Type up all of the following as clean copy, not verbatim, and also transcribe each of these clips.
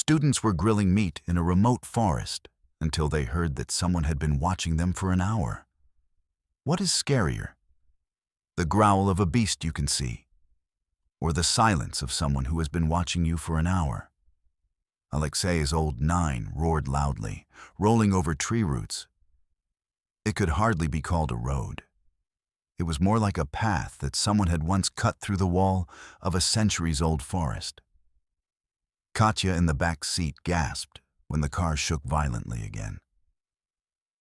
Students were grilling meat in a remote forest until they heard that someone had been watching them for an hour. What is scarier? The growl of a beast you can see, or the silence of someone who has been watching you for an hour? Alexei's old 9 roared loudly, rolling over tree roots. It could hardly be called a road. It was more like a path that someone had once cut through the wall of a centuries-old forest. Katya in the back seat gasped when the car shook violently again.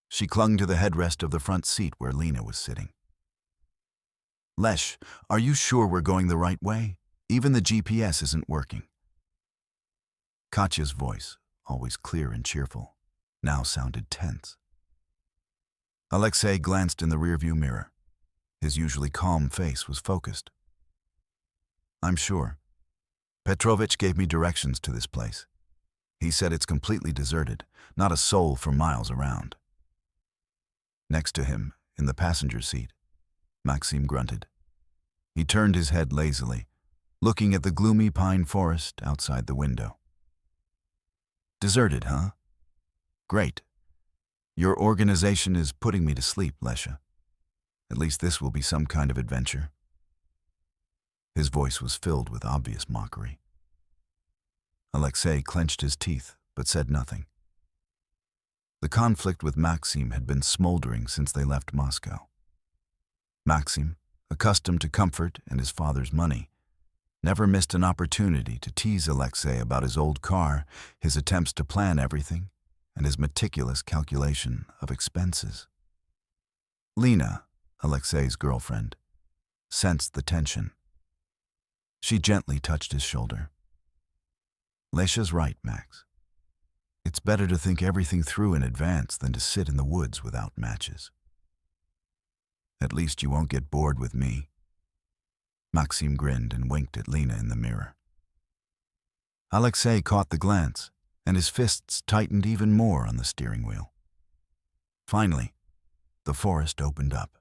She clung to the headrest of the front seat where Lena was sitting. "Lesh, are you sure we're going the right way? Even the GPS isn't working." Katya's voice, always clear and cheerful, now sounded tense. Alexei glanced in the rearview mirror. His usually calm face was focused. "I'm sure. Petrovich gave me directions to this place. He said it's completely deserted, not a soul for miles around." Next to him, in the passenger seat, Maxim grunted. He turned his head lazily, looking at the gloomy pine forest outside the window. "Deserted, huh? Great. Your organization is putting me to sleep, Lesha. At least this will be some kind of adventure." His voice was filled with obvious mockery. Alexei clenched his teeth, but said nothing. The conflict with Maxim had been smoldering since they left Moscow. Maxim, accustomed to comfort and his father's money, never missed an opportunity to tease Alexei about his old car, his attempts to plan everything, and his meticulous calculation of expenses. Lena, Alexei's girlfriend, sensed the tension. She gently touched his shoulder. "Lesha's right, Max. It's better to think everything through in advance than to sit in the woods without matches. At least you won't get bored with me." Maxim grinned and winked at Lena in the mirror. Alexei caught the glance, and his fists tightened even more on the steering wheel. Finally, the forest opened up.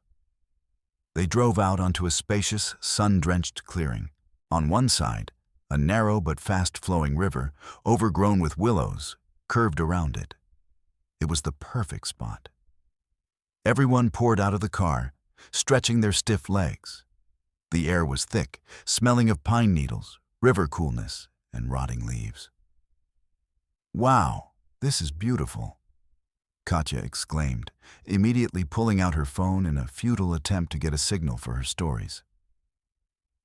They drove out onto a spacious, sun-drenched clearing. On one side, a narrow but fast-flowing river, overgrown with willows, curved around it. It was the perfect spot. Everyone poured out of the car, stretching their stiff legs. The air was thick, smelling of pine needles, river coolness, and rotting leaves. "Wow, this is beautiful," Katya exclaimed, immediately pulling out her phone in a futile attempt to get a signal for her stories.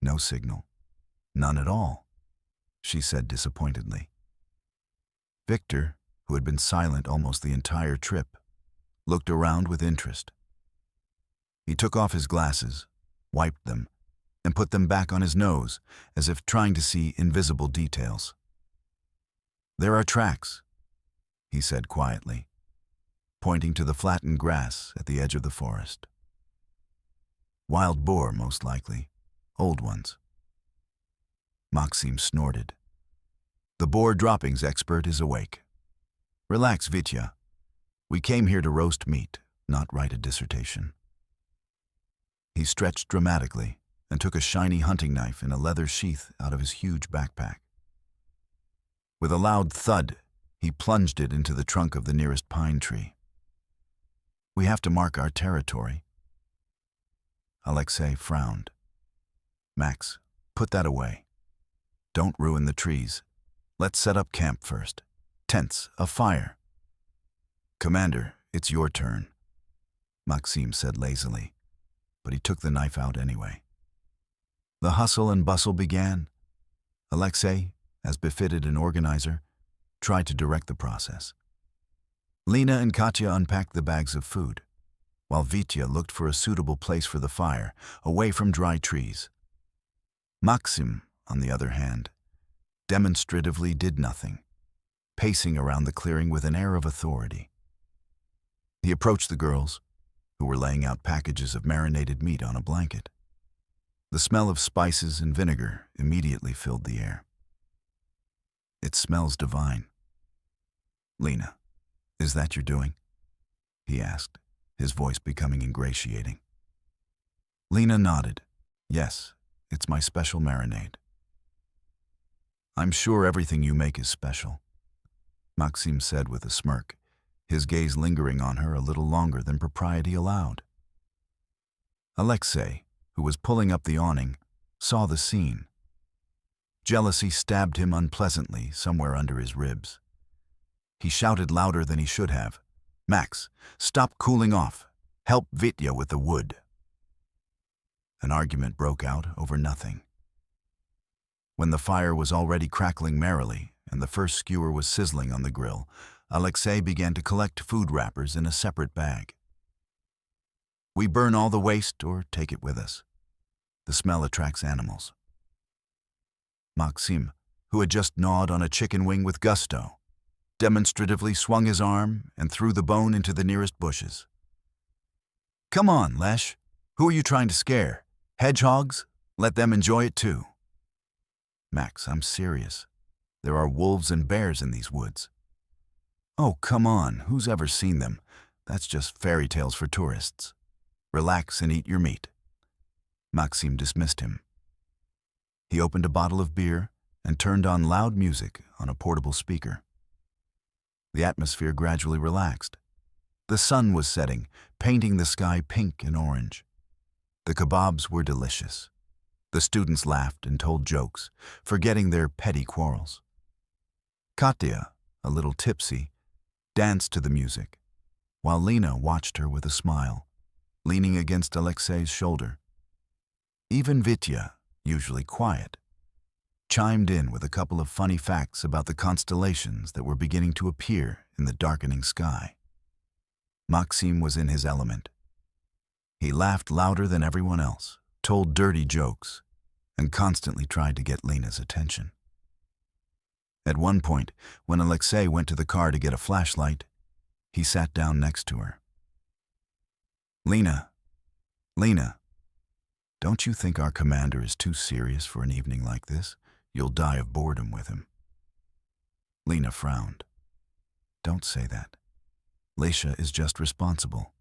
No signal. None at all, she said disappointedly. Victor, who had been silent almost the entire trip, looked around with interest. He took off his glasses, wiped them, and put them back on his nose, as if trying to see invisible details. "There are tracks," he said quietly, pointing to the flattened grass at the edge of the forest. "Wild boar, most likely. Old ones." Maxim snorted. "The boar droppings expert is awake. Relax, Vitya. We came here to roast meat, not write a dissertation." He stretched dramatically and took a shiny hunting knife in a leather sheath out of his huge backpack. With a loud thud, he plunged it into the trunk of the nearest pine tree. "We have to mark our territory." Alexei frowned. "Max, put that away. Don't ruin the trees. Let's set up camp first. Tents, a fire." "Commander, it's your turn," Maxim said lazily, but he took the knife out anyway. The hustle and bustle began. Alexei, as befitted an organizer, tried to direct the process. Lena and Katya unpacked the bags of food, while Vitya looked for a suitable place for the fire, away from dry trees. Maxim, on the other hand, demonstratively did nothing, pacing around the clearing with an air of authority. He approached the girls, who were laying out packages of marinated meat on a blanket. The smell of spices and vinegar immediately filled the air. "It smells divine." "Lena, is that your doing?" he asked, his voice becoming ingratiating. Lena nodded. "Yes, it's my special marinade." "I'm sure everything you make is special. Maxim said with a smirk, his gaze lingering on her a little longer than propriety allowed. Alexei, who was pulling up the awning, saw the scene. Jealousy stabbed him unpleasantly somewhere under his ribs. He shouted louder than he should have. "Max, stop cooling off. Help Vitya with the wood." An argument broke out over nothing. When the fire was already crackling merrily and the first skewer was sizzling on the grill, Alexei began to collect food wrappers in a separate bag. "We burn all the waste or take it with us. The smell attracts animals." Maxim, who had just gnawed on a chicken wing with gusto, demonstratively swung his arm and threw the bone into the nearest bushes. "Come on, Lesh. Who are you trying to scare? Hedgehogs? Let them enjoy it too." "Max, I'm serious. There are wolves and bears in these woods." "Oh, come on. Who's ever seen them? That's just fairy tales for tourists. Relax and eat your meat." Maxim dismissed him. He opened a bottle of beer and turned on loud music on a portable speaker. The atmosphere gradually relaxed. The sun was setting, painting the sky pink and orange. The kebabs were delicious. The students laughed and told jokes, forgetting their petty quarrels. Katya, a little tipsy, danced to the music, while Lena watched her with a smile, leaning against Alexei's shoulder. Even Vitya, usually quiet, chimed in with a couple of funny facts about the constellations that were beginning to appear in the darkening sky. Maxim was in his element. He laughed louder than everyone else, told dirty jokes, and constantly tried to get Lena's attention. At one point, when Alexei went to the car to get a flashlight, he sat down next to her. Lena, don't you think our commander is too serious for an evening like this? You'll die of boredom with him." Lena frowned. "Don't say that. Lesha is just responsible."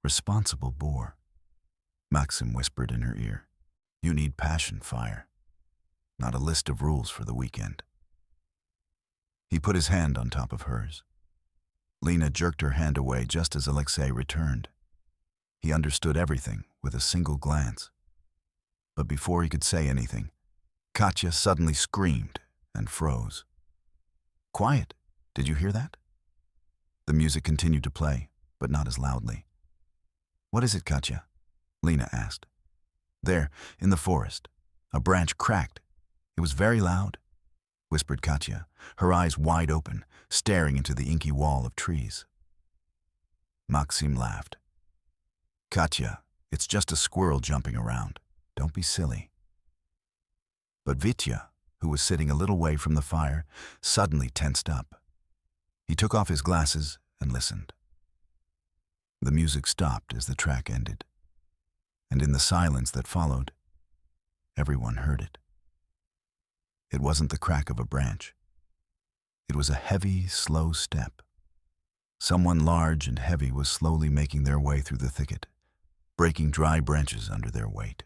"Responsible bore," Maxim whispered in her ear. "You need passion fire, not a list of rules for the weekend." He put his hand on top of hers. Lena jerked her hand away just as Alexei returned. He understood everything with a single glance. But before he could say anything, Katya suddenly screamed and froze. "Quiet! Did you hear that?" The music continued to play, but not as loudly. "What is it, Katya?" Lena asked. "There, in the forest. A branch cracked. It was very loud," whispered Katya, her eyes wide open, staring into the inky wall of trees. Maxim laughed. "Katya, it's just a squirrel jumping around. Don't be silly." But Vitya, who was sitting a little way from the fire, suddenly tensed up. He took off his glasses and listened. The music stopped as the track ended, and in the silence that followed, everyone heard it. It wasn't the crack of a branch. It was a heavy, slow step. Someone large and heavy was slowly making their way through the thicket, breaking dry branches under their weight.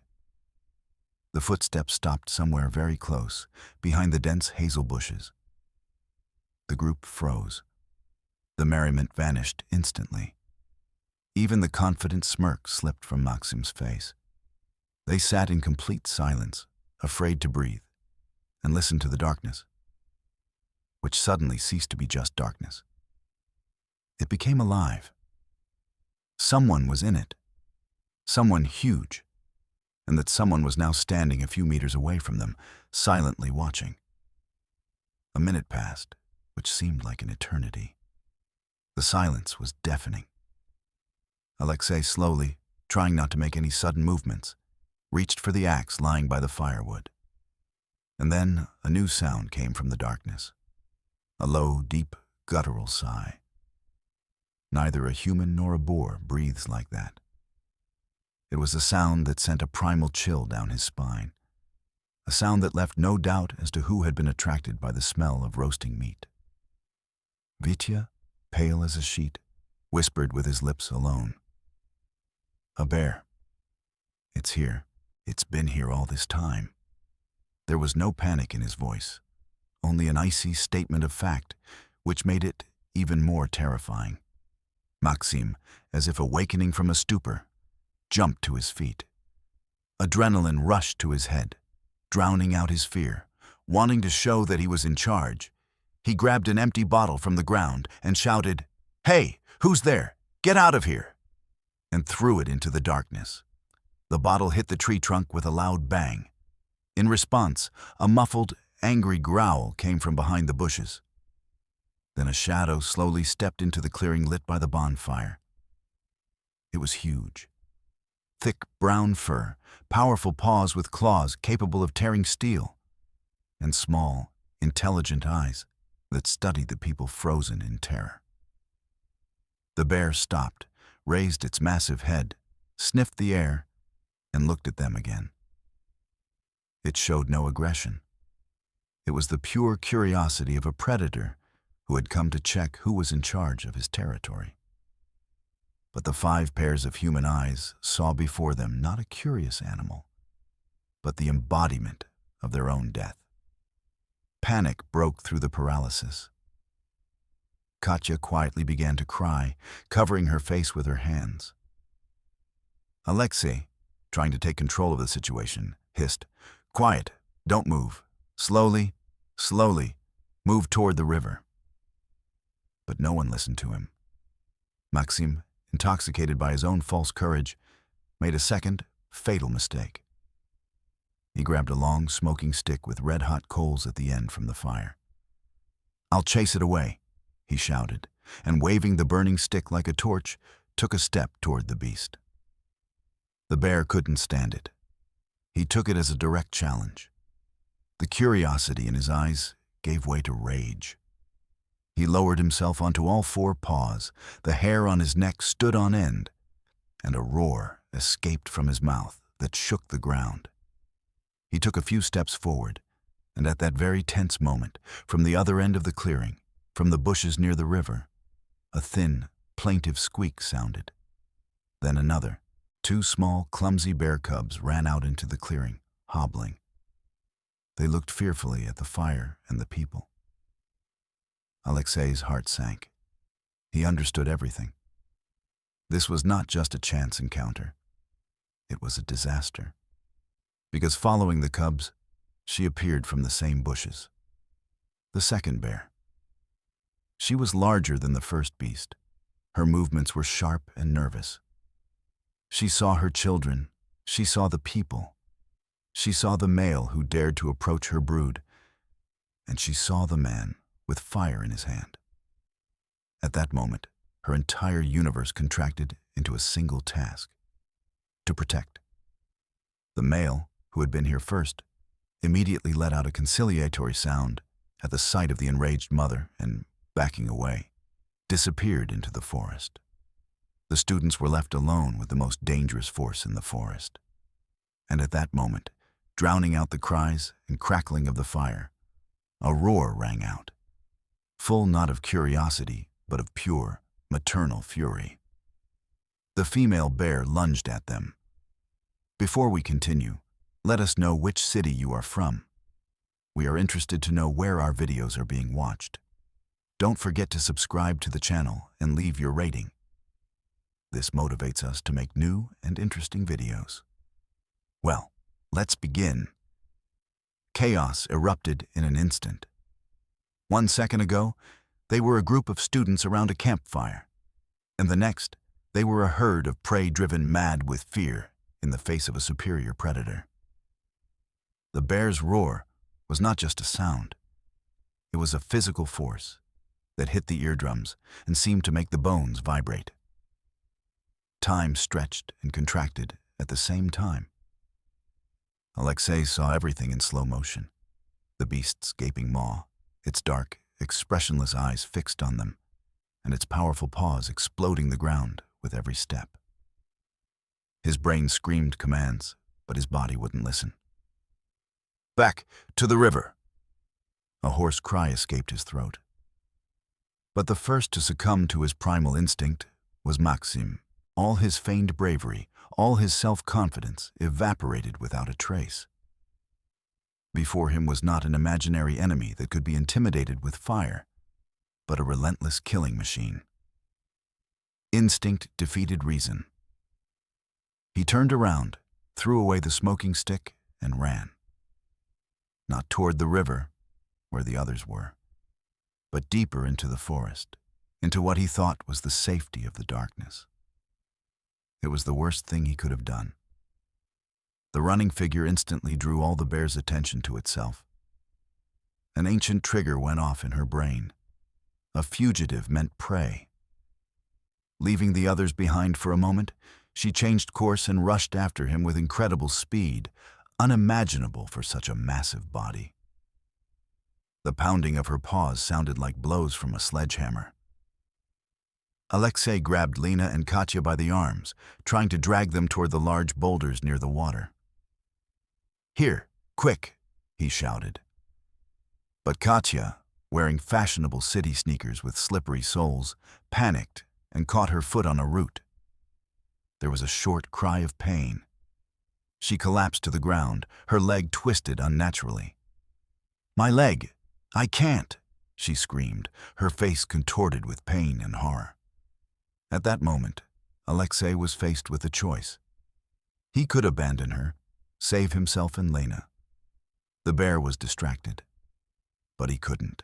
The footsteps stopped somewhere very close, behind the dense hazel bushes. The group froze. The merriment vanished instantly. Even the confident smirk slipped from Maxim's face. They sat in complete silence, afraid to breathe, and listened to the darkness, which suddenly ceased to be just darkness. It became alive. Someone was in it. Someone huge, and that someone was now standing a few meters away from them, silently watching. A minute passed, which seemed like an eternity. The silence was deafening. Alexei slowly, trying not to make any sudden movements, reached for the axe lying by the firewood. And then a new sound came from the darkness. A low, deep, guttural sigh. Neither a human nor a boar breathes like that. It was a sound that sent a primal chill down his spine, a sound that left no doubt as to who had been attracted by the smell of roasting meat. Vitya, pale as a sheet, whispered with his lips alone. "A bear. It's here. It's been here all this time." There was no panic in his voice, only an icy statement of fact, which made it even more terrifying. Maxim, as if awakening from a stupor, jumped to his feet. Adrenaline rushed to his head, drowning out his fear. Wanting to show that he was in charge, he grabbed an empty bottle from the ground and shouted, "Hey, who's there? Get out of here!" and threw it into the darkness. The bottle hit the tree trunk with a loud bang. In response, a muffled, angry growl came from behind the bushes. Then a shadow slowly stepped into the clearing lit by the bonfire. It was huge. Thick brown fur, powerful paws with claws capable of tearing steel, and small, intelligent eyes that studied the people frozen in terror. The bear stopped, raised its massive head, sniffed the air, and looked at them again. It showed no aggression. It was the pure curiosity of a predator who had come to check who was in charge of his territory. But the 5 pairs of human eyes saw before them not a curious animal, but the embodiment of their own death. Panic broke through the paralysis. Katya quietly began to cry, covering her face with her hands. Alexei, trying to take control of the situation, hissed, "Quiet, don't move. Slowly, slowly, move toward the river." But no one listened to him. Maxim, intoxicated by his own false courage, made a second, fatal mistake. He grabbed a long, smoking stick with red-hot coals at the end from the fire. "I'll chase it away," he shouted, and waving the burning stick like a torch, took a step toward the beast. The bear couldn't stand it. He took it as a direct challenge. The curiosity in his eyes gave way to rage. He lowered himself onto all 4 paws, the hair on his neck stood on end, and a roar escaped from his mouth that shook the ground. He took a few steps forward, and at that very tense moment, from the other end of the clearing, from the bushes near the river, a thin, plaintive squeak sounded. Then another. 2 small, clumsy bear cubs ran out into the clearing, hobbling. They looked fearfully at the fire and the people. Alexei's heart sank. He understood everything. This was not just a chance encounter. It was a disaster. Because following the cubs, she appeared from the same bushes. The second bear. She was larger than the first beast. Her movements were sharp and nervous. She saw her children. She saw the people. She saw the male who dared to approach her brood. And she saw the man with fire in his hand. At that moment, her entire universe contracted into a single task: to protect. The male, who had been here first, immediately let out a conciliatory sound at the sight of the enraged mother and, backing away, disappeared into the forest. The students were left alone with the most dangerous force in the forest. And at that moment, drowning out the cries and crackling of the fire, a roar rang out, full not of curiosity, but of pure, maternal fury. The female bear lunged at them. Before we continue, let us know which city you are from. We are interested to know where our videos are being watched. Don't forget to subscribe to the channel and leave your rating. This motivates us to make new and interesting videos. Well, let's begin. Chaos erupted in an instant. 1 second ago, they were a group of students around a campfire, and the next, they were a herd of prey driven mad with fear in the face of a superior predator. The bear's roar was not just a sound. It was a physical force that hit the eardrums and seemed to make the bones vibrate. Time stretched and contracted at the same time. Alexei saw everything in slow motion. The beast's gaping maw, its dark, expressionless eyes fixed on them, and its powerful paws exploding the ground with every step. His brain screamed commands, but his body wouldn't listen. "Back to the river!" A hoarse cry escaped his throat. But the first to succumb to his primal instinct was Maxim. All his feigned bravery, all his self-confidence evaporated without a trace. Before him was not an imaginary enemy that could be intimidated with fire, but a relentless killing machine. Instinct defeated reason. He turned around, threw away the smoking stick, and ran. Not toward the river, where the others were, but deeper into the forest, into what he thought was the safety of the darkness. It was the worst thing he could have done. The running figure instantly drew all the bear's attention to itself. An ancient trigger went off in her brain. A fugitive meant prey. Leaving the others behind for a moment, she changed course and rushed after him with incredible speed, unimaginable for such a massive body. The pounding of her paws sounded like blows from a sledgehammer. Alexei grabbed Lena and Katya by the arms, trying to drag them toward the large boulders near the water. "Here, quick," he shouted. But Katya, wearing fashionable city sneakers with slippery soles, panicked and caught her foot on a root. There was a short cry of pain. She collapsed to the ground, her leg twisted unnaturally. "My leg! I can't!" she screamed, her face contorted with pain and horror. At that moment, Alexei was faced with a choice. He could abandon her, save himself and Lena. The bear was distracted, but he couldn't.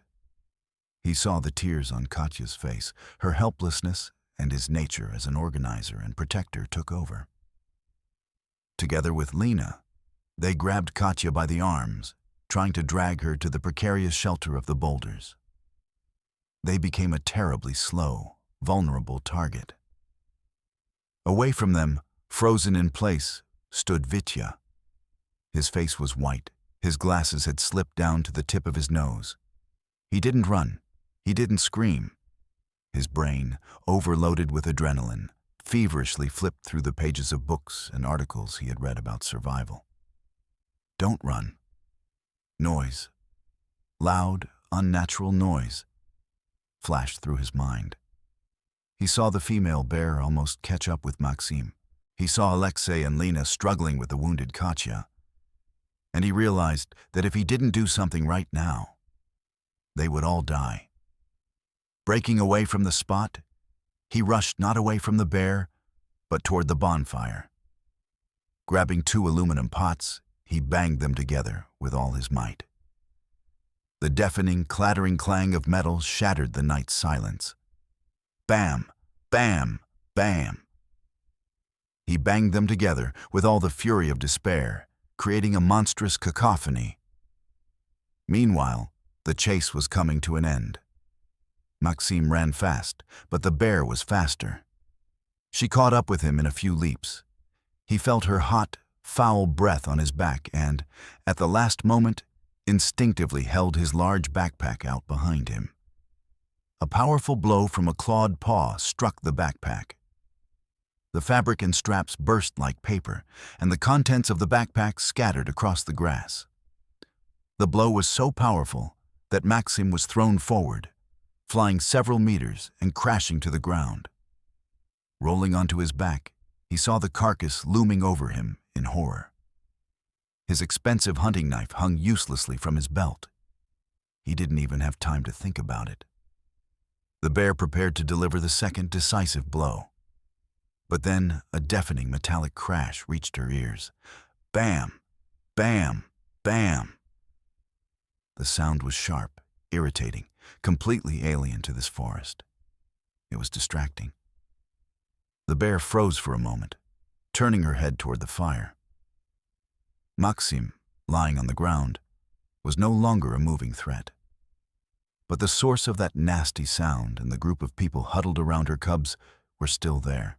He saw the tears on Katya's face, her helplessness, and his nature as an organizer and protector took over. Together with Lena, they grabbed Katya by the arms, trying to drag her to the precarious shelter of the boulders. They became a terribly slow, vulnerable target. Away from them, frozen in place, stood Vitya. His face was white, his glasses had slipped down to the tip of his nose. He didn't run, he didn't scream. His brain, overloaded with adrenaline, feverishly flipped through the pages of books and articles he had read about survival. Don't run. Noise, loud, unnatural noise, flashed through his mind. He saw the female bear almost catch up with Maxim. He saw Alexei and Lena struggling with the wounded Katya. And he realized that if he didn't do something right now, they would all die. Breaking away from the spot, he rushed not away from the bear, but toward the bonfire. Grabbing 2 aluminum pots, he banged them together with all his might. The deafening, clattering clang of metal shattered the night's silence. Bam! Bam! Bam! He banged them together with all the fury of despair, creating a monstrous cacophony. Meanwhile, the chase was coming to an end. Maxim ran fast, but the bear was faster. She caught up with him in a few leaps. He felt her hot, foul breath on his back and, at the last moment, instinctively held his large backpack out behind him. A powerful blow from a clawed paw struck the backpack. The fabric and straps burst like paper, and the contents of the backpack scattered across the grass. The blow was so powerful that Maxim was thrown forward, flying several meters and crashing to the ground. Rolling onto his back, he saw the carcass looming over him in horror. His expensive hunting knife hung uselessly from his belt. He didn't even have time to think about it. The bear prepared to deliver the second decisive blow. But then a deafening metallic crash reached her ears. Bam! Bam! Bam! The sound was sharp, irritating, completely alien to this forest. It was distracting. The bear froze for a moment, turning her head toward the fire. Maxim, lying on the ground, was no longer a moving threat. But the source of that nasty sound and the group of people huddled around her cubs were still there.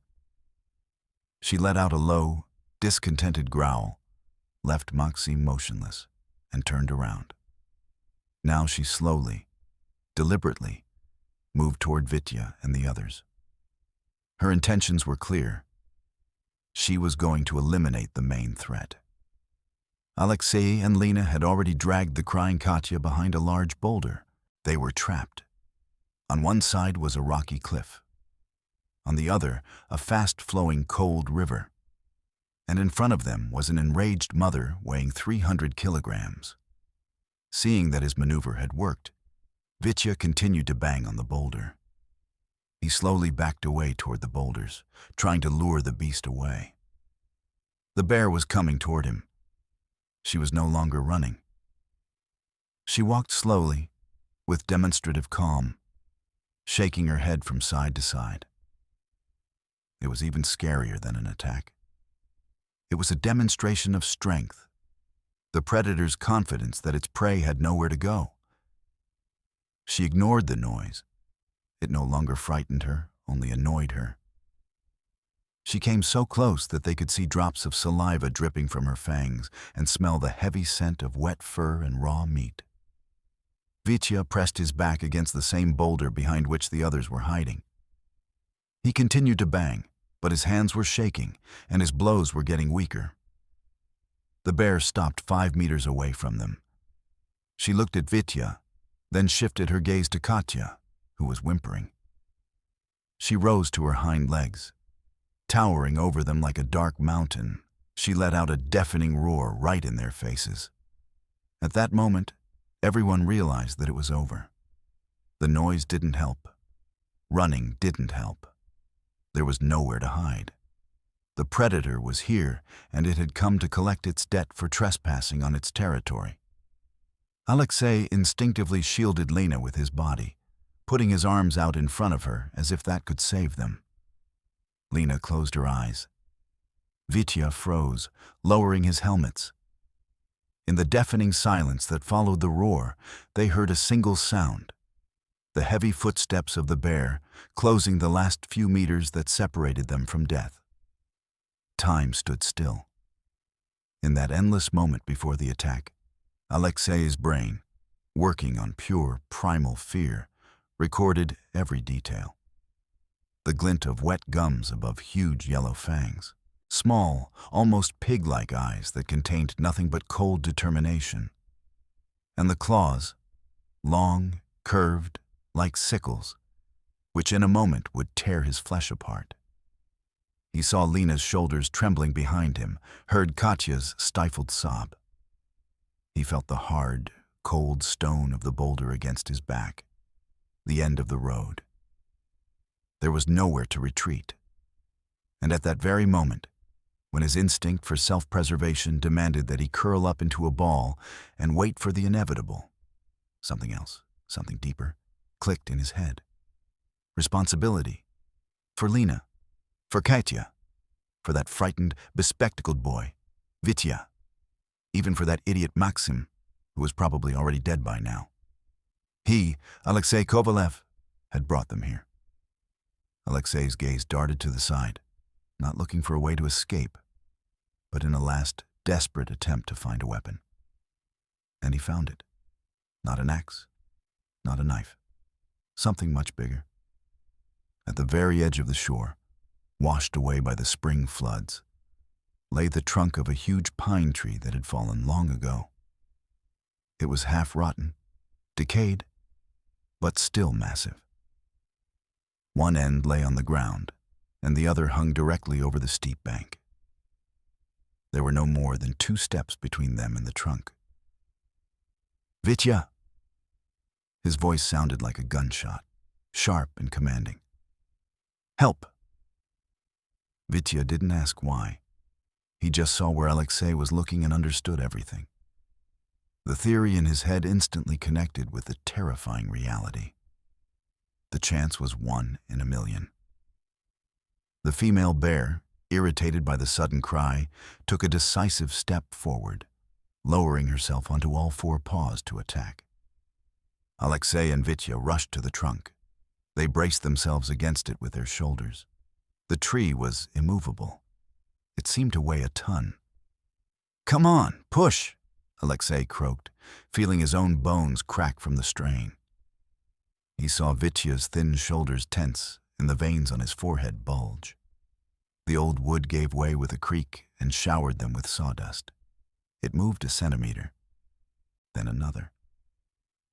She let out a low, discontented growl, left Maxim motionless, and turned around. Now she slowly, deliberately, moved toward Vitya and the others. Her intentions were clear. She was going to eliminate the main threat. Alexei and Lena had already dragged the crying Katya behind a large boulder. They were trapped. On one side was a rocky cliff. On the other, a fast-flowing cold river. And in front of them was an enraged mother weighing 300 kilograms. Seeing that his maneuver had worked, Vitya continued to bang on the boulder. He slowly backed away toward the boulders, trying to lure the beast away. The bear was coming toward him. She was no longer running. She walked slowly, with demonstrative calm, shaking her head from side to side. It was even scarier than an attack. It was a demonstration of strength, the predator's confidence that its prey had nowhere to go. She ignored the noise. It no longer frightened her, only annoyed her. She came so close that they could see drops of saliva dripping from her fangs and smell the heavy scent of wet fur and raw meat. Vitya pressed his back against the same boulder behind which the others were hiding. He continued to bang, but his hands were shaking and his blows were getting weaker. The bear stopped 5 meters away from them. She looked at Vitya, then shifted her gaze to Katya, who was whimpering. She rose to her hind legs. Towering over them like a dark mountain, she let out a deafening roar right in their faces. At that moment, everyone realized that it was over. The noise didn't help. Running didn't help. There was nowhere to hide. The predator was here, and it had come to collect its debt for trespassing on its territory. Alexei instinctively shielded Lena with his body, putting his arms out in front of her as if that could save them. Lena closed her eyes. Vitya froze, lowering his helmets. In the deafening silence that followed the roar, they heard a single sound: the heavy footsteps of the bear, closing the last few meters that separated them from death. Time stood still. In that endless moment before the attack, Alexei's brain, working on pure, primal fear, recorded every detail. The glint of wet gums above huge yellow fangs, small, almost pig-like eyes that contained nothing but cold determination, and the claws, long, curved, like sickles, which in a moment would tear his flesh apart. He saw Lena's shoulders trembling behind him, heard Katya's stifled sob. He felt the hard, cold stone of the boulder against his back, the end of the road. There was nowhere to retreat. And at that very moment, when his instinct for self-preservation demanded that he curl up into a ball and wait for the inevitable, something else, something deeper, clicked in his head. Responsibility. For Lena. For Katya. For that frightened, bespectacled boy, Vitya. Even for that idiot Maxim, who was probably already dead by now. He, Alexei Kovalev, had brought them here. Alexei's gaze darted to the side, not looking for a way to escape, but in a last, desperate attempt to find a weapon. And he found it. Not an axe, not a knife. Something much bigger. At the very edge of the shore, washed away by the spring floods, lay the trunk of a huge pine tree that had fallen long ago. It was half rotten, decayed, but still massive. One end lay on the ground, and the other hung directly over the steep bank. There were no more than 2 steps between them and the trunk. Vitya! His voice sounded like a gunshot, sharp and commanding. Help! Vitya didn't ask why. He just saw where Alexei was looking and understood everything. The theory in his head instantly connected with the terrifying reality. The chance was 1 in a million. The female bear, irritated by the sudden cry, took a decisive step forward, lowering herself onto all 4 paws to attack. Alexei and Vitya rushed to the trunk. They braced themselves against it with their shoulders. The tree was immovable. It seemed to weigh a ton. "Come on, push!" Alexei croaked, feeling his own bones crack from the strain. He saw Vitya's thin shoulders tense and the veins on his forehead bulge. The old wood gave way with a creak and showered them with sawdust. It moved a centimeter, then another.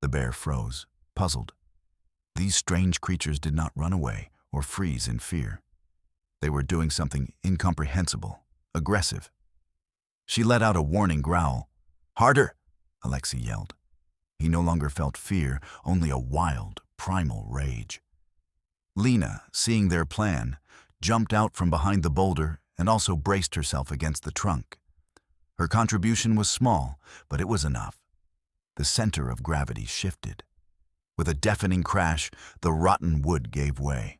The bear froze, puzzled. These strange creatures did not run away or freeze in fear. They were doing something incomprehensible, aggressive. She let out a warning growl. "Harder!" Alexei yelled. He no longer felt fear, only a wild, primal rage. Lena, seeing their plan, jumped out from behind the boulder and also braced herself against the trunk. Her contribution was small, but it was enough. The center of gravity shifted. With a deafening crash, the rotten wood gave way.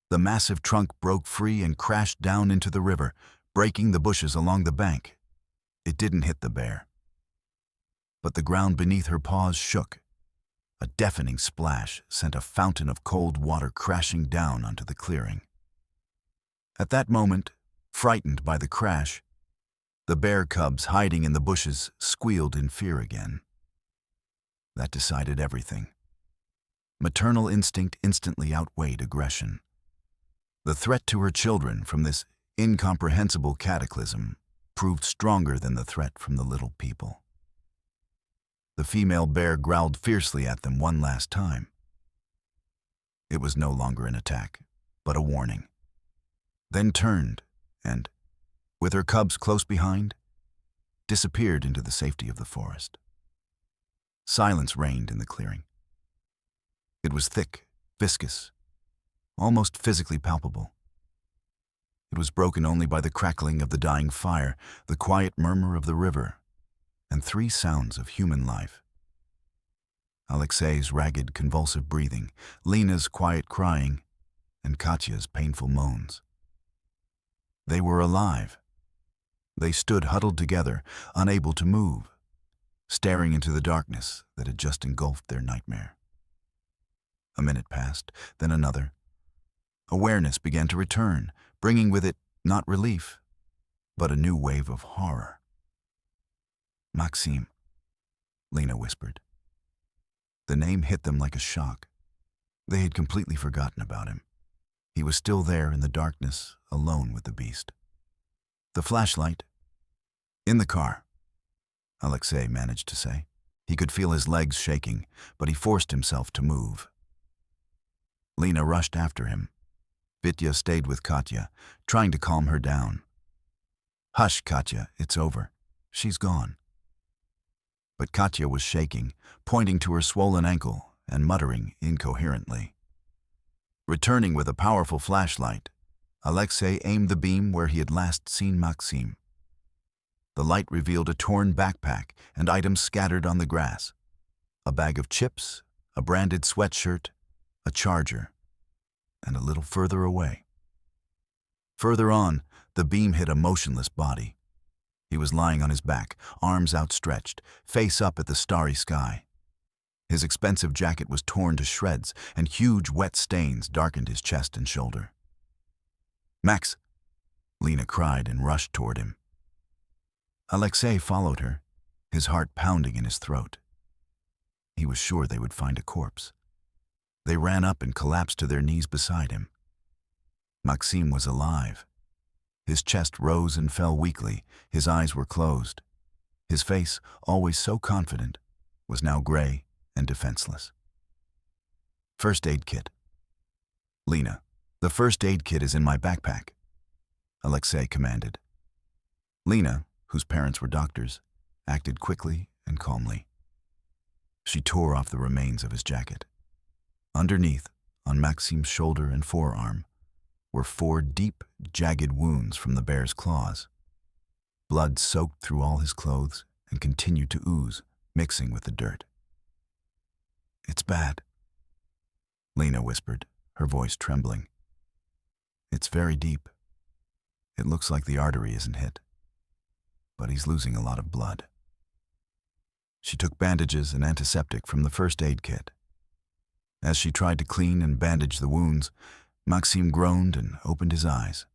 The massive trunk broke free and crashed down into the river, breaking the bushes along the bank. It didn't hit the bear, but the ground beneath her paws shook. A deafening splash sent a fountain of cold water crashing down onto the clearing. At that moment, frightened by the crash, the bear cubs hiding in the bushes squealed in fear again. That decided everything. Maternal instinct instantly outweighed aggression. The threat to her children from this incomprehensible cataclysm proved stronger than the threat from the little people. The female bear growled fiercely at them one last time. It was no longer an attack, but a warning. Then turned and, with her cubs close behind, disappeared into the safety of the forest. Silence reigned in the clearing. It was thick, viscous, almost physically palpable. It was broken only by the crackling of the dying fire, the quiet murmur of the river, and three sounds of human life. Alexei's ragged, convulsive breathing, Lena's quiet crying, and Katya's painful moans. They were alive. They stood huddled together, unable to move, staring into the darkness that had just engulfed their nightmare. A minute passed, then another. Awareness began to return, bringing with it not relief, but a new wave of horror. Maxim, Lena whispered. The name hit them like a shock. They had completely forgotten about him. He was still there in the darkness, alone with the beast. The flashlight? In the car, Alexei managed to say. He could feel his legs shaking, but he forced himself to move. Lena rushed after him. Vitya stayed with Katya, trying to calm her down. Hush, Katya, it's over. She's gone. But Katya was shaking, pointing to her swollen ankle and muttering incoherently. Returning with a powerful flashlight, Alexei aimed the beam where he had last seen Maxim. The light revealed a torn backpack and items scattered on the grass. A bag of chips, a branded sweatshirt, a charger, and a little further away. Further on, the beam hit a motionless body. He was lying on his back, arms outstretched, face up at the starry sky. His expensive jacket was torn to shreds, and huge wet stains darkened his chest and shoulder. "Max!" Lena cried and rushed toward him. Alexei followed her, his heart pounding in his throat. He was sure they would find a corpse. They ran up and collapsed to their knees beside him. Maxim was alive. His chest rose and fell weakly, his eyes were closed. His face, always so confident, was now gray and defenseless. First aid kit. Lena, the first aid kit is in my backpack, Alexei commanded. Lena, whose parents were doctors, acted quickly and calmly. She tore off the remains of his jacket. Underneath, on Maxim's shoulder and forearm, were 4 deep, jagged wounds from the bear's claws. Blood soaked through all his clothes and continued to ooze, mixing with the dirt. "It's bad," Lena whispered, her voice trembling. "It's very deep. It looks like the artery isn't hit, but he's losing a lot of blood." She took bandages and antiseptic from the first aid kit. As she tried to clean and bandage the wounds, Maxim groaned and opened his eyes.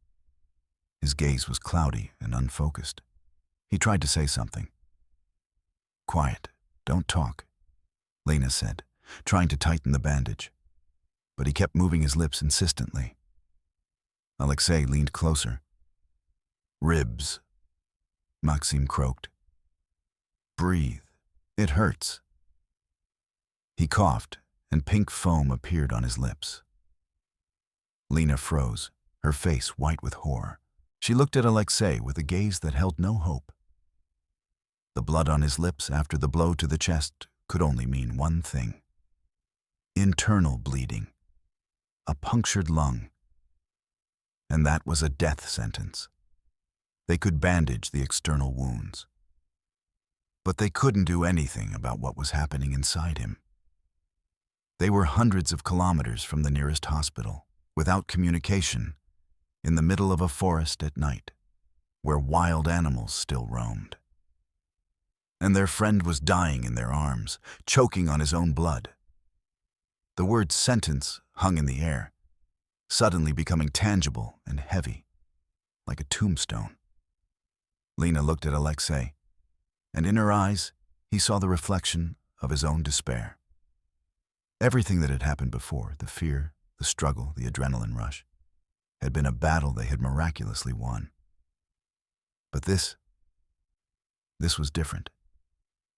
His gaze was cloudy and unfocused. He tried to say something. "Quiet, don't talk," Lena said, trying to tighten the bandage. But he kept moving his lips insistently. Alexei leaned closer. "Ribs," Maxim croaked. "Breathe. It hurts." He coughed, and pink foam appeared on his lips. Lena froze, her face white with horror. She looked at Alexei with a gaze that held no hope. The blood on his lips after the blow to the chest could only mean one thing: internal bleeding, a punctured lung, and that was a death sentence. They could bandage the external wounds, but they couldn't do anything about what was happening inside him. They were hundreds of kilometers from the nearest hospital, without communication, in the middle of a forest at night, where wild animals still roamed. And their friend was dying in their arms, choking on his own blood. The word sentence hung in the air, suddenly becoming tangible and heavy, like a tombstone. Lena looked at Alexei, and in her eyes, he saw the reflection of his own despair. Everything that had happened before, the fear, the struggle, the adrenaline rush, had been a battle they had miraculously won. But this was different.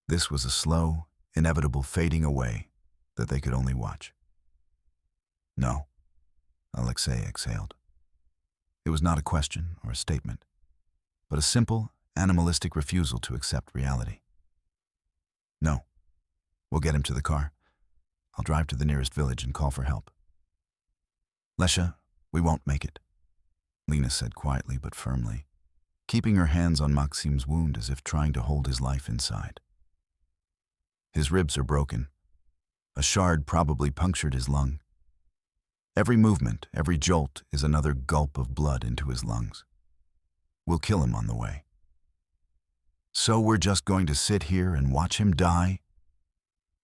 This was a slow, inevitable fading away that they could only watch. No, Alexei exhaled. It was not a question or a statement, but a simple, animalistic refusal to accept reality. No, we'll get him to the car. I'll drive to the nearest village and call for help. Lesha, we won't make it, Lena said quietly but firmly, keeping her hands on Maxim's wound as if trying to hold his life inside. His ribs are broken. A shard probably punctured his lung. Every movement, every jolt is another gulp of blood into his lungs. We'll kill him on the way. So we're just going to sit here and watch him die?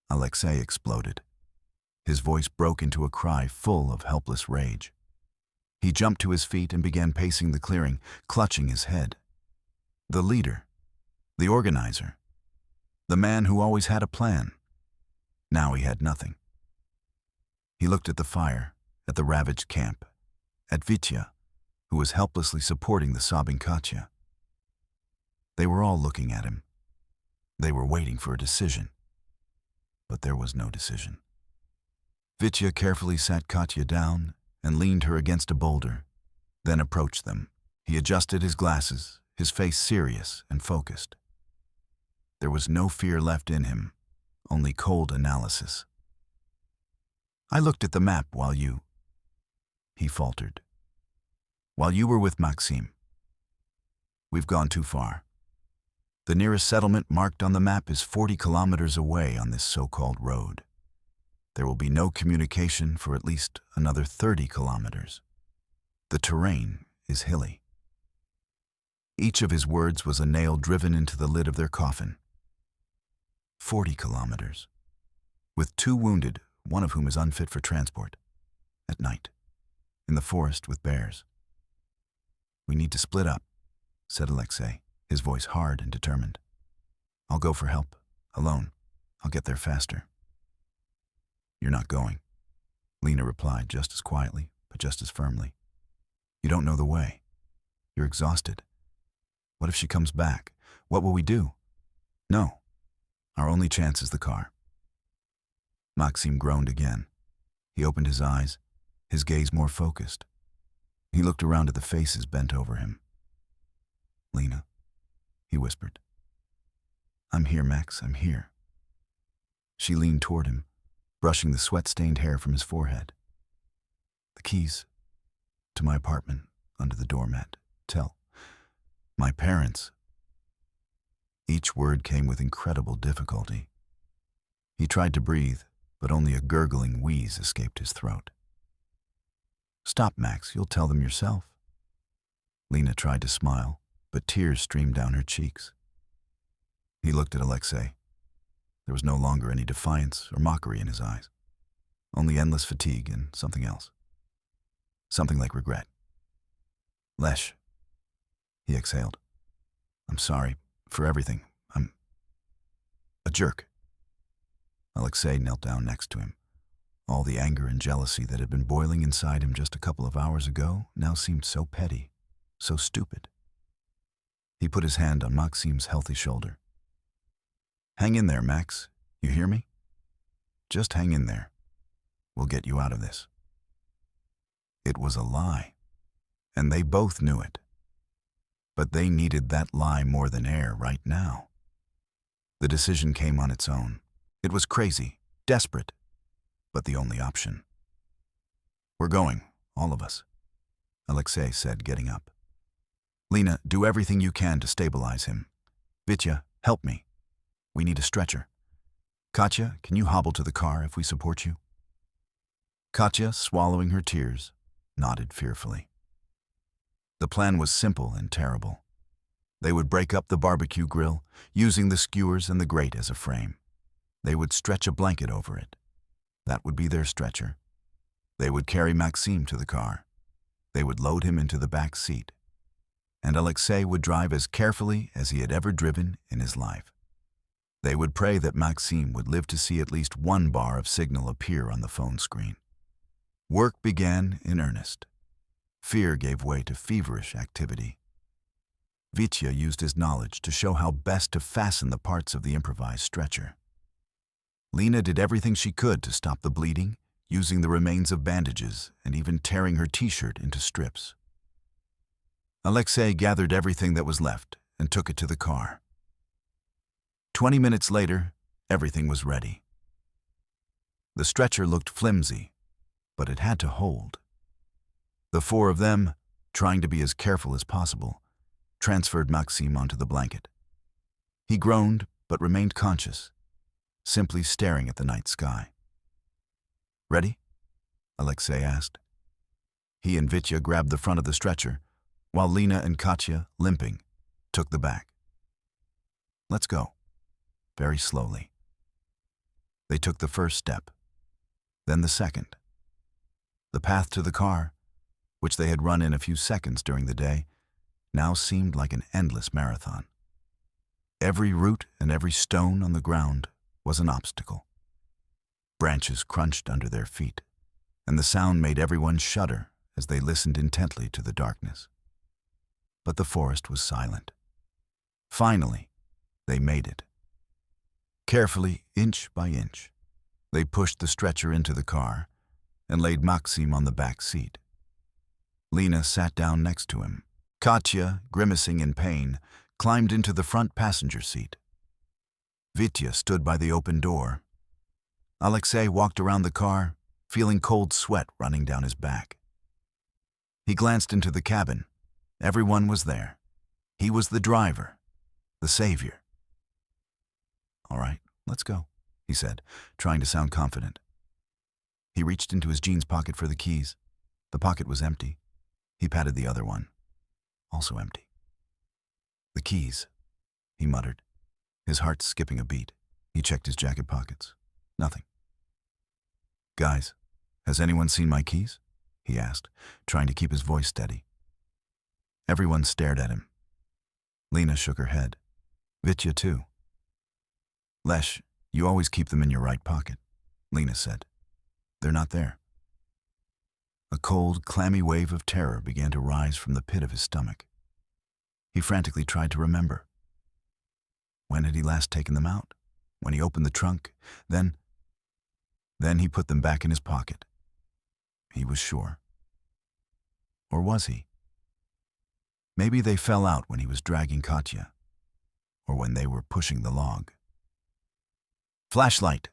Alexei exploded. His voice broke into a cry full of helpless rage. He jumped to his feet and began pacing the clearing, clutching his head. The leader, the organizer, the man who always had a plan. Now he had nothing. He looked at the fire, at the ravaged camp, at Vitya, who was helplessly supporting the sobbing Katya. They were all looking at him. They were waiting for a decision. But there was no decision. Vitya carefully sat Katya down and leaned her against a boulder, then approached them. He adjusted his glasses, his face serious and focused. There was no fear left in him, only cold analysis. I looked at the map while you... He faltered. While you were with Maxim. We've gone too far. The nearest settlement marked on the map is 40 kilometers away on this so-called road. There will be no communication for at least another 30 kilometers. The terrain is hilly. Each of his words was a nail driven into the lid of their coffin. 40 kilometers. With 2 wounded, one of whom is unfit for transport. At night. In the forest with bears. We need to split up, said Alexei, his voice hard and determined. I'll go for help, alone. I'll get there faster. You're not going, Lena replied just as quietly, but just as firmly. You don't know the way. You're exhausted. What if she comes back? What will we do? No. Our only chance is the car. Maxim groaned again. He opened his eyes, his gaze more focused. He looked around at the faces bent over him. Lena, he whispered. I'm here, Max, I'm here. She leaned toward him, brushing the sweat-stained hair from his forehead. The keys to my apartment under the doormat. Tell my parents. Each word came with incredible difficulty. He tried to breathe, but only a gurgling wheeze escaped his throat. Stop, Max, you'll tell them yourself. Lena tried to smile, but tears streamed down her cheeks. He looked at Alexei. There was no longer any defiance or mockery in his eyes, only endless fatigue and something else. Something like regret. Lesh, he exhaled. I'm sorry for everything. I'm a jerk. Alexei knelt down next to him. All the anger and jealousy that had been boiling inside him just a couple of hours ago now seemed so petty, so stupid. He put his hand on Maxim's healthy shoulder. Hang in there, Max. You hear me? Just hang in there. We'll get you out of this. It was a lie, and they both knew it. But they needed that lie more than air right now. The decision came on its own. It was crazy, desperate, but the only option. "We're going, all of us," Alexei said, getting up. "Lena, do everything you can to stabilize him. Vitya, help me. We need a stretcher. Katya, can you hobble to the car if we support you?" Katya, swallowing her tears, nodded fearfully. The plan was simple and terrible. They would break up the barbecue grill, using the skewers and the grate as a frame. They would stretch a blanket over it. That would be their stretcher. They would carry Maxim to the car. They would load him into the back seat. And Alexei would drive as carefully as he had ever driven in his life. They would pray that Maxim would live to see at least one bar of signal appear on the phone screen. Work began in earnest. Fear gave way to feverish activity. Vitya used his knowledge to show how best to fasten the parts of the improvised stretcher. Lena did everything she could to stop the bleeding, using the remains of bandages and even tearing her t-shirt into strips. Alexei gathered everything that was left and took it to the car. 20 minutes later, everything was ready. The stretcher looked flimsy, but it had to hold. The four of them, trying to be as careful as possible, transferred Maxim onto the blanket. He groaned but remained conscious, simply staring at the night sky. "Ready?" Alexei asked. He and Vitya grabbed the front of the stretcher, while Lena and Katya, limping, took the back. "Let's go." Very slowly. They took the first step, then the second. The path to the car, which they had run in a few seconds during the day, now seemed like an endless marathon. Every root and every stone on the ground was an obstacle. Branches crunched under their feet, and the sound made everyone shudder as they listened intently to the darkness. But the forest was silent. Finally, they made it. Carefully, inch by inch, they pushed the stretcher into the car and laid Maxim on the back seat. Lena sat down next to him. Katya, grimacing in pain, climbed into the front passenger seat. Vitya stood by the open door. Alexei walked around the car, feeling cold sweat running down his back. He glanced into the cabin. Everyone was there. He was the driver, the savior. "All right, let's go," he said, trying to sound confident. He reached into his jeans pocket for the keys. The pocket was empty. He patted the other one, also empty. "The keys," he muttered, his heart skipping a beat. He checked his jacket pockets. Nothing. "Guys, has anyone seen my keys?" he asked, trying to keep his voice steady. Everyone stared at him. Lena shook her head. Vitya too. "Lesh, you always keep them in your right pocket," Lena said. "They're not there." A cold, clammy wave of terror began to rise from the pit of his stomach. He frantically tried to remember. When had he last taken them out? When he opened the trunk? Then he put them back in his pocket. He was sure. Or was he? Maybe they fell out when he was dragging Katya, or when they were pushing the log. "Flashlight,"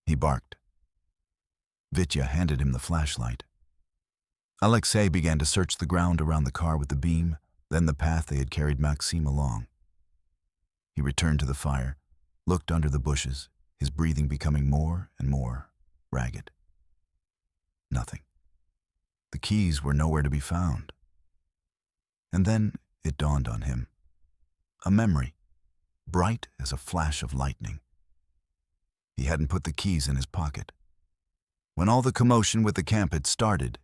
he barked. Vitya handed him the flashlight. Alexei began to search the ground around the car with the beam, then the path they had carried Maxim along. He returned to the fire, looked under the bushes, his breathing becoming more and more ragged. Nothing. The keys were nowhere to be found. And then it dawned on him. A memory, bright as a flash of lightning. He hadn't put the keys in his pocket. When all the commotion with the camp had started,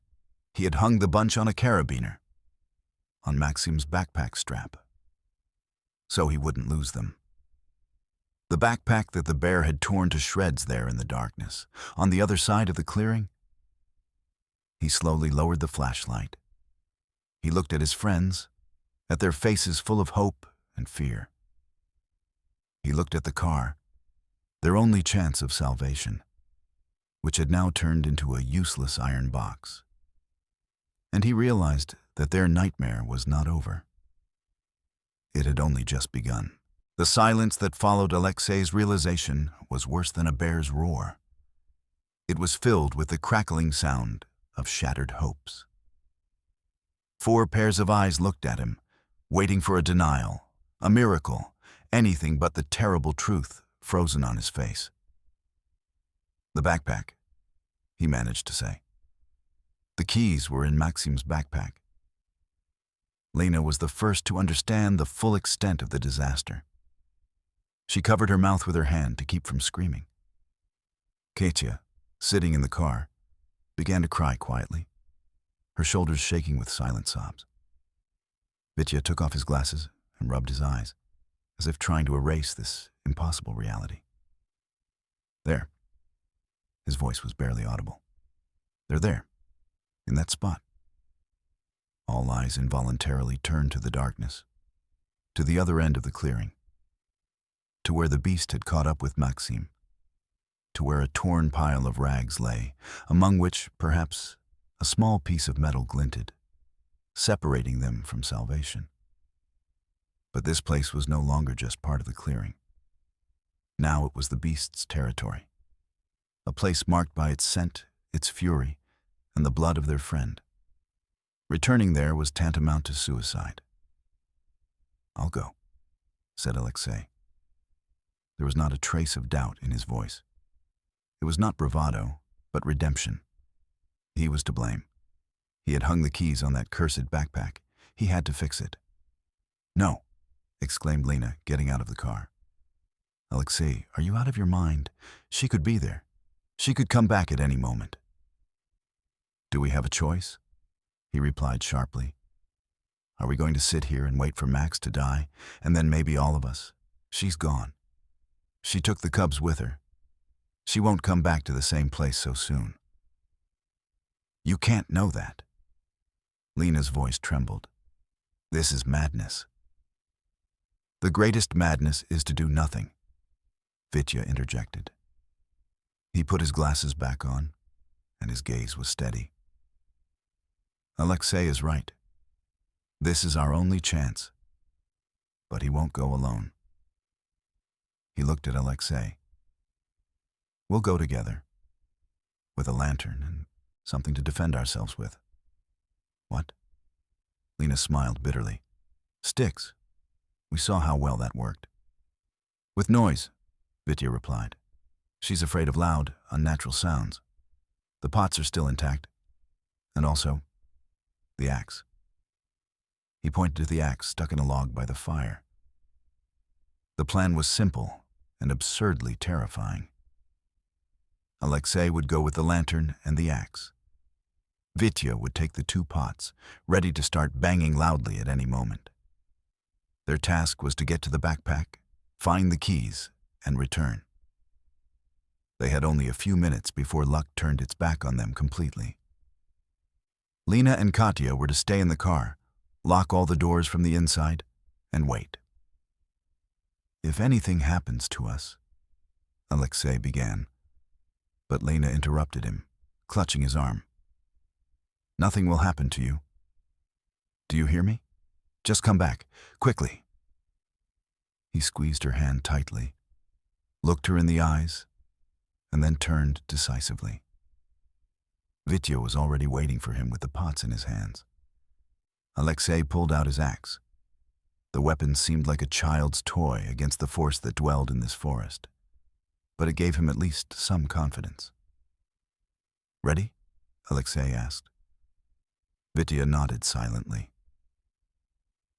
he had hung the bunch on a carabiner, on Maxim's backpack strap, so he wouldn't lose them. The backpack that the bear had torn to shreds there in the darkness, on the other side of the clearing. He slowly lowered the flashlight. He looked at his friends, at their faces full of hope and fear. He looked at the car, their only chance of salvation, which had now turned into a useless iron box. And he realized that their nightmare was not over. It had only just begun. The silence that followed Alexei's realization was worse than a bear's roar. It was filled with the crackling sound of shattered hopes. 4 pairs of eyes looked at him, waiting for a denial, a miracle, anything but the terrible truth frozen on his face. "The backpack," he managed to say. The keys were in Maxim's backpack. Lena was the first to understand the full extent of the disaster. She covered her mouth with her hand to keep from screaming. Katya, sitting in the car, began to cry quietly, her shoulders shaking with silent sobs. Vitya took off his glasses and rubbed his eyes, as if trying to erase this impossible reality. "There." His voice was barely audible. "They're there, in that spot." All eyes involuntarily turned to the darkness, to the other end of the clearing, to where the beast had caught up with Maxim, to where a torn pile of rags lay, among which, perhaps, a small piece of metal glinted, separating them from salvation. But this place was no longer just part of the clearing. Now it was the beast's territory, a place marked by its scent, its fury, and the blood of their friend. Returning there was tantamount to suicide. "I'll go," said Alexei. There was not a trace of doubt in his voice. It was not bravado, but redemption. He was to blame. He had hung the keys on that cursed backpack. He had to fix it. "No," exclaimed Lena, getting out of the car. "Alexei, are you out of your mind? She could be there. She could come back at any moment." "Do we have a choice?" he replied sharply. "Are we going to sit here and wait for Max to die, and then maybe all of us? She's gone. She took the cubs with her. She won't come back to the same place so soon." "You can't know that." Lena's voice trembled. "This is madness." "The greatest madness is to do nothing," Vitya interjected. He put his glasses back on, and his gaze was steady. "Alexei is right. This is our only chance. But he won't go alone." He looked at Alexei. "We'll go together, with a lantern and something to defend ourselves with." "What?" Lena smiled bitterly. "Sticks. We saw how well that worked." "With noise," Vitya replied. "She's afraid of loud, unnatural sounds. The pots are still intact. And also, the axe." He pointed to the axe stuck in a log by the fire. The plan was simple and absurdly terrifying. Alexei would go with the lantern and the axe. Vitya would take the 2 pots, ready to start banging loudly at any moment. Their task was to get to the backpack, find the keys, and return. They had only a few minutes before luck turned its back on them completely. Lena and Katya were to stay in the car, lock all the doors from the inside, and wait. "If anything happens to us," Alexei began, but Lena interrupted him, clutching his arm. "Nothing will happen to you. Do you hear me? Just come back, quickly." He squeezed her hand tightly, looked her in the eyes, and then turned decisively. Vitya was already waiting for him with the pots in his hands. Alexei pulled out his axe. The weapon seemed like a child's toy against the force that dwelled in this forest, but it gave him at least some confidence. "Ready?" Alexei asked. Vitya nodded silently.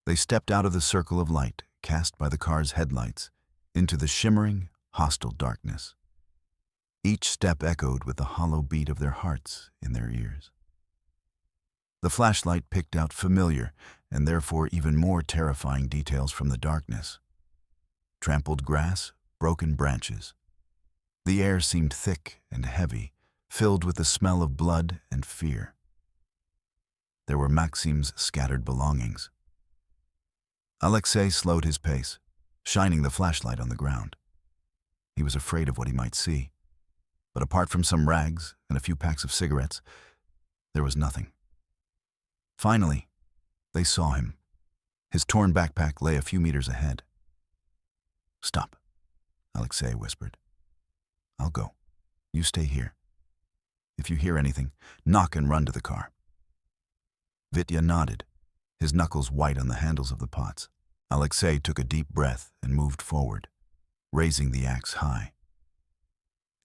They stepped out of the circle of light cast by the car's headlights into the shimmering, hostile darkness. Each step echoed with the hollow beat of their hearts in their ears. The flashlight picked out familiar and therefore even more terrifying details from the darkness. Trampled grass, broken branches. The air seemed thick and heavy, filled with the smell of blood and fear. There were Maxim's scattered belongings. Alexei slowed his pace, shining the flashlight on the ground. He was afraid of what he might see, but apart from some rags and a few packs of cigarettes, there was nothing. Finally, they saw him. His torn backpack lay a few meters ahead. Stop, Alexei whispered. I'll go. You stay here. If you hear anything, knock and run to the car. Vitya nodded, his knuckles white on the handles of the pots. Alexei took a deep breath and moved forward, raising the axe high.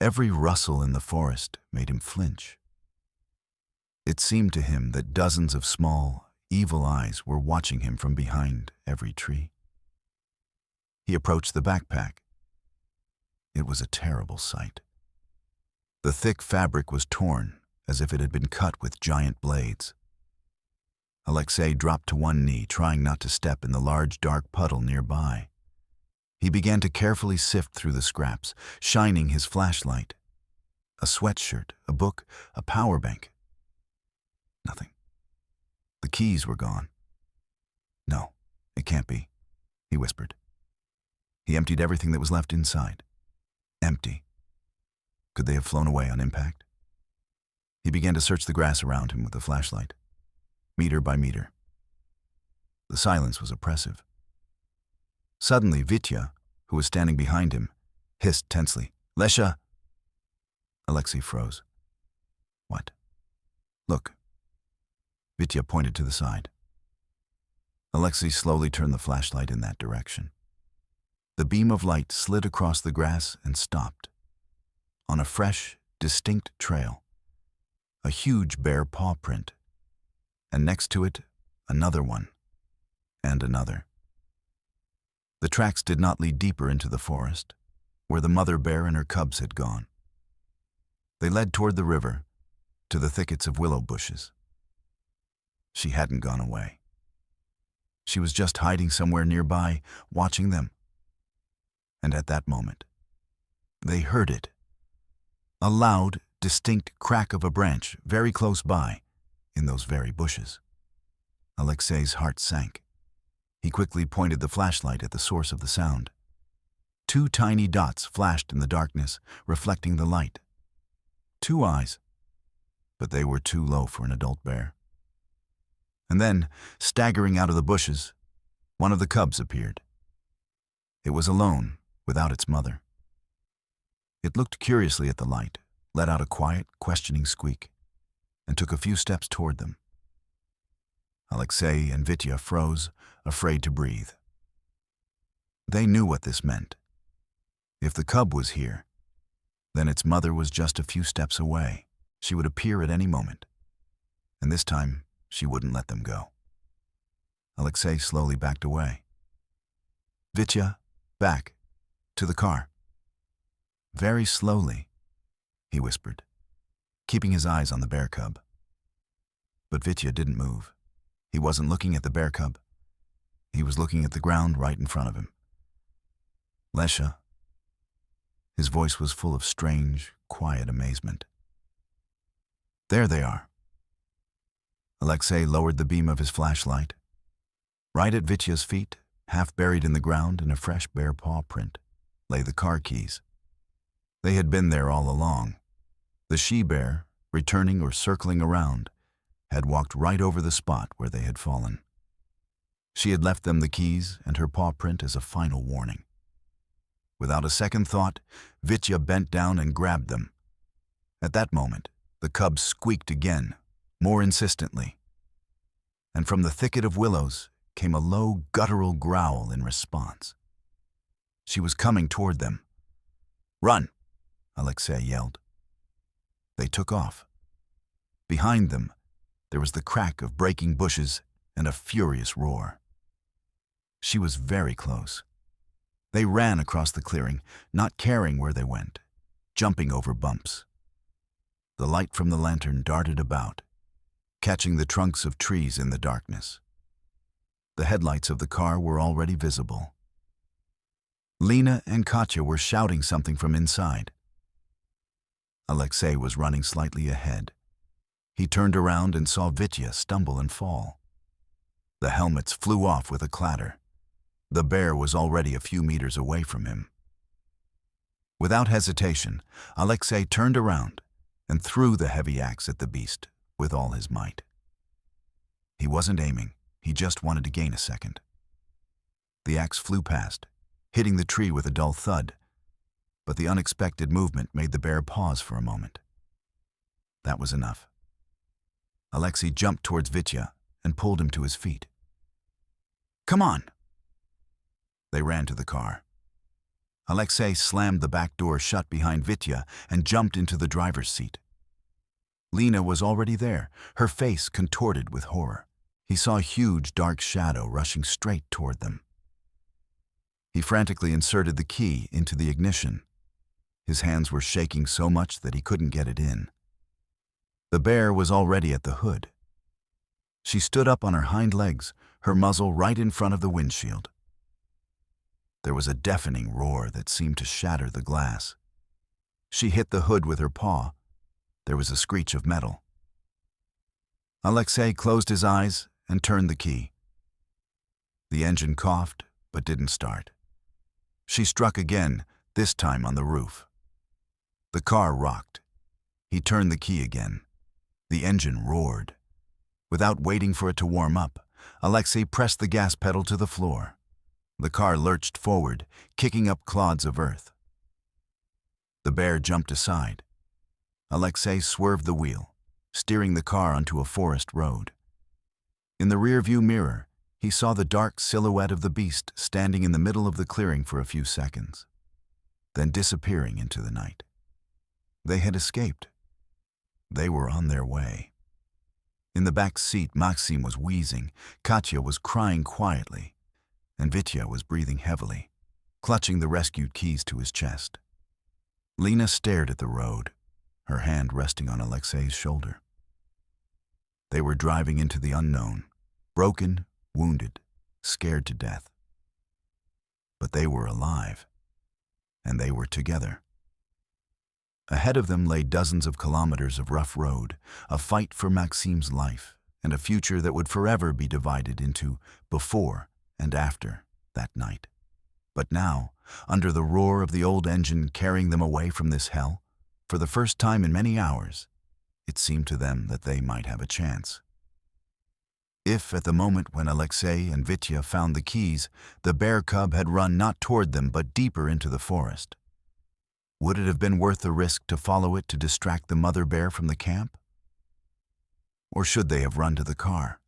Every rustle in the forest made him flinch. It seemed to him that dozens of small, evil eyes were watching him from behind every tree. He approached the backpack. It was a terrible sight. The thick fabric was torn, as if it had been cut with giant blades. Alexei dropped to one knee, trying not to step in the large dark puddle nearby. He began to carefully sift through the scraps, shining his flashlight. A sweatshirt, a book, a power bank. Nothing. The keys were gone. No, it can't be, he whispered. He emptied everything that was left inside. Empty. Could they have flown away on impact? He began to search the grass around him with the flashlight, meter by meter. The silence was oppressive. Suddenly, Vitya, who was standing behind him, hissed tensely, "Lesha!" Alexei froze. What? Look. Vitya pointed to the side. Alexei slowly turned the flashlight in that direction. The beam of light slid across the grass and stopped. On a fresh, distinct trail, a huge bare paw print, and next to it, another one, and another. The tracks did not lead deeper into the forest, where the mother bear and her cubs had gone. They led toward the river, to the thickets of willow bushes. She hadn't gone away. She was just hiding somewhere nearby, watching them. And at that moment, they heard it. A loud, distinct crack of a branch very close by, in those very bushes. Alexei's heart sank. He quickly pointed the flashlight at the source of the sound. 2 tiny dots flashed in the darkness, reflecting the light. 2 eyes, but they were too low for an adult bear. And then, staggering out of the bushes, one of the cubs appeared. It was alone, without its mother. It looked curiously at the light, let out a quiet, questioning squeak, and took a few steps toward them. Alexei and Vitya froze, afraid to breathe. They knew what this meant. If the cub was here, then its mother was just a few steps away. She would appear at any moment, and this time she wouldn't let them go. Alexei slowly backed away. Vitya, back, to the car. Very slowly, he whispered, keeping his eyes on the bear cub. But Vitya didn't move. He wasn't looking at the bear cub. He was looking at the ground right in front of him. Lesha. His voice was full of strange, quiet amazement. There they are. Alexei lowered the beam of his flashlight. Right at Vitya's feet, half buried in the ground in a fresh bear paw print, lay the car keys. They had been there all along. The she-bear, returning or circling around, had walked right over the spot where they had fallen. She had left them the keys and her paw print as a final warning. Without a second thought, Vitya bent down and grabbed them. At that moment, the cub squeaked again, more insistently. And from the thicket of willows came a low, guttural growl in response. She was coming toward them. "Run!" Alexei yelled. They took off. Behind them, there was the crack of breaking bushes and a furious roar. She was very close. They ran across the clearing, not caring where they went, jumping over bumps. The light from the lantern darted about, catching the trunks of trees in the darkness. The headlights of the car were already visible. Lena and Katya were shouting something from inside. Alexei was running slightly ahead. He turned around and saw Vitya stumble and fall. The helmets flew off with a clatter. The bear was already a few meters away from him. Without hesitation, Alexei turned around and threw the heavy axe at the beast with all his might. He wasn't aiming, he just wanted to gain a second. The axe flew past, hitting the tree with a dull thud, but the unexpected movement made the bear pause for a moment. That was enough. Alexei jumped towards Vitya and pulled him to his feet. "Come on!" They ran to the car. Alexei slammed the back door shut behind Vitya and jumped into the driver's seat. Lena was already there, her face contorted with horror. He saw a huge dark shadow rushing straight toward them. He frantically inserted the key into the ignition. His hands were shaking so much that he couldn't get it in. The bear was already at the hood. She stood up on her hind legs, her muzzle right in front of the windshield. There was a deafening roar that seemed to shatter the glass. She hit the hood with her paw. There was a screech of metal. Alexei closed his eyes and turned the key. The engine coughed, but didn't start. She struck again, this time on the roof. The car rocked. He turned the key again. The engine roared. Without waiting for it to warm up, Alexei pressed the gas pedal to the floor. The car lurched forward, kicking up clods of earth. The bear jumped aside. Alexei swerved the wheel, steering the car onto a forest road. In the rearview mirror, he saw the dark silhouette of the beast standing in the middle of the clearing for a few seconds, then disappearing into the night. They had escaped. They were on their way. In the back seat, Maxim was wheezing, Katya was crying quietly, and Vitya was breathing heavily, clutching the rescued keys to his chest. Lena stared at the road, her hand resting on Alexei's shoulder. They were driving into the unknown, broken, wounded, scared to death. But they were alive, and they were together. Ahead of them lay dozens of kilometers of rough road, a fight for Maxim's life, and a future that would forever be divided into before and after that night. But now, under the roar of the old engine carrying them away from this hell, for the first time in many hours, it seemed to them that they might have a chance. If, at the moment when Alexei and Vitya found the keys, the bear cub had run not toward them but deeper into the forest, would it have been worth the risk to follow it to distract the mother bear from the camp? Or should they have run to the car?